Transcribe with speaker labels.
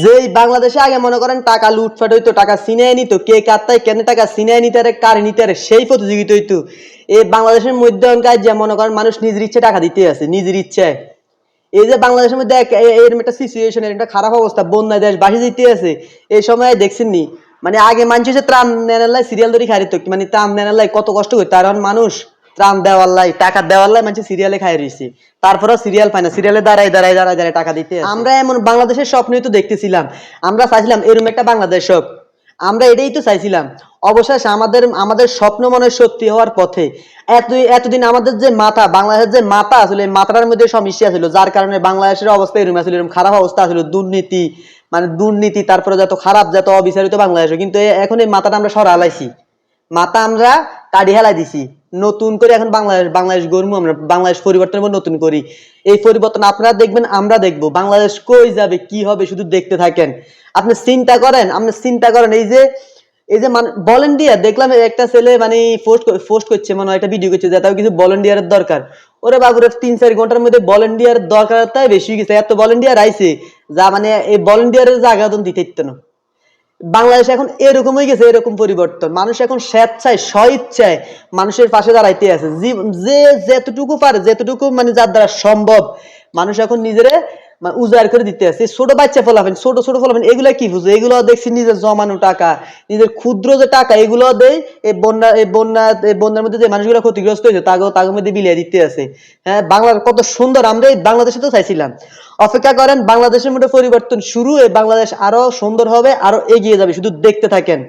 Speaker 1: যেই বাংলাদেশে আগে মনে করেন টাকা লুটপাট হইতো, টাকা ছিনাই নিত, কে কাত্তায় কেন টাকা ছিনাই নিতে পারে, কার নিতে পারে, সেই প্রতিযোগিতা হইতো। এই বাংলাদেশের মধ্যে যে মনে করেন মানুষ নিজের ইচ্ছে টাকা দিতে আছে, নিজের ইচ্ছায়। এই যে বাংলাদেশের মধ্যে এরকম একটা সিচুয়েশন, একটা খারাপ অবস্থা, বন্যা দেশ বাসি যেতে আছে, এই সময় দেখছেন নি, মানে আগে মানুষ হচ্ছে ত্রাণ নেনার সিরিয়াল ধরে খাই দিত, মানে ত্রাণ নেনার কত কষ্ট করতো, আর এখন মানুষ ত্রাণ দেওয়ার লাই, টাকা দেওয়ার লাই মানুষ সিরিয়ালে খাই রয়েছে, তারপরেও সিরিয়াল পায় না, সিরিয়ালে দাঁড়ায় দাঁড়ায় দাঁড়ায় দাঁড়ায় টাকা দিতে। আমরা এমন বাংলাদেশের স্বপ্নই তো দেখতেছিলাম, আমরা চাইছিলাম এরকম একটা বাংলাদেশ হোক, আমরা এটাই তো চাইছিলাম। অবশেষে আমাদের আমাদের স্বপ্ন মনে সত্যি হওয়ার পথে। এতদিন আমাদের যে মাথা, বাংলাদেশের যে মাথা আসলে মাথাটার মধ্যে সমস্যা ছিল, যার কারণে বাংলাদেশের অবস্থা এরকম ছিল, এরকম খারাপ অবস্থা ছিল, দুর্নীতি, মানে দুর্নীতি, তারপরে যত খারাপ, যত অবিচারিত বাংলাদেশ। কিন্তু এখন এই মাথাটা আমরা সরালাইছি, মাথা আমরা কাটি হেলাই দিছি, নতুন করে এখন বাংলাদেশ গড়বো আমরা, বাংলাদেশ পরিবর্তন নতুন করি। এই পরিবর্তন আপনারা দেখবেন, আমরা দেখবো, বাংলাদেশ কই যাবে, কি হবে, শুধু দেখতে থাকেন। আপনি চিন্তা করেন, এই যে ভলেন্টিয়ার দেখলাম একটা ছেলে মানে পোস্ট করছে, মানে একটা ভিডিও করছে যে তাও কিছু ভলেন্টিয়ারের দরকার। ওরে বাবুরে ৩-৪ ঘন্টার মধ্যে ভলেন্টিয়ার দরকার তাই বেশি গেছে, এত ভলেন্টিয়ার আইছে যা মানে এই ভলেন্টিয়ারের জায়গা তো দিতে ইচ্ছে না। বাংলাদেশ এখন এরকম হয়ে গেছে, এরকম পরিবর্তন, মানুষ এখন স্বেচ্ছায় স্বইচ্ছায় মানুষের পাশে দাঁড়াইতে আছে, যে যেতটুকু পারে, যেতটুকু মানে যার দ্বারা সম্ভব, মানুষ এখন নিজেরে উজাড় করে দিতে আছে। ছোট বাচ্চা ফলাবেন, ছোট ছোট ফলাবেন, এগুলা কি বুঝে, এগুলো দেখছি নিজের জমানো টাকা, নিজের ক্ষুদ্র যে টাকা, এগুলো দেয় এই বন্যার মধ্যে যে মানুষগুলো ক্ষতিগ্রস্ত হয়েছে তাগো মধ্যে বিলিয়ে দিতে আছে। হ্যাঁ, বাংলার কত সুন্দর, আমরা এই বাংলাদেশে তো চাইছিলাম। অপেক্ষা করেন, বাংলাদেশের মধ্যে পরিবর্তন শুরু, এই বাংলাদেশ আরো সুন্দর হবে, আরো এগিয়ে যাবে, শুধু দেখতে থাকেন।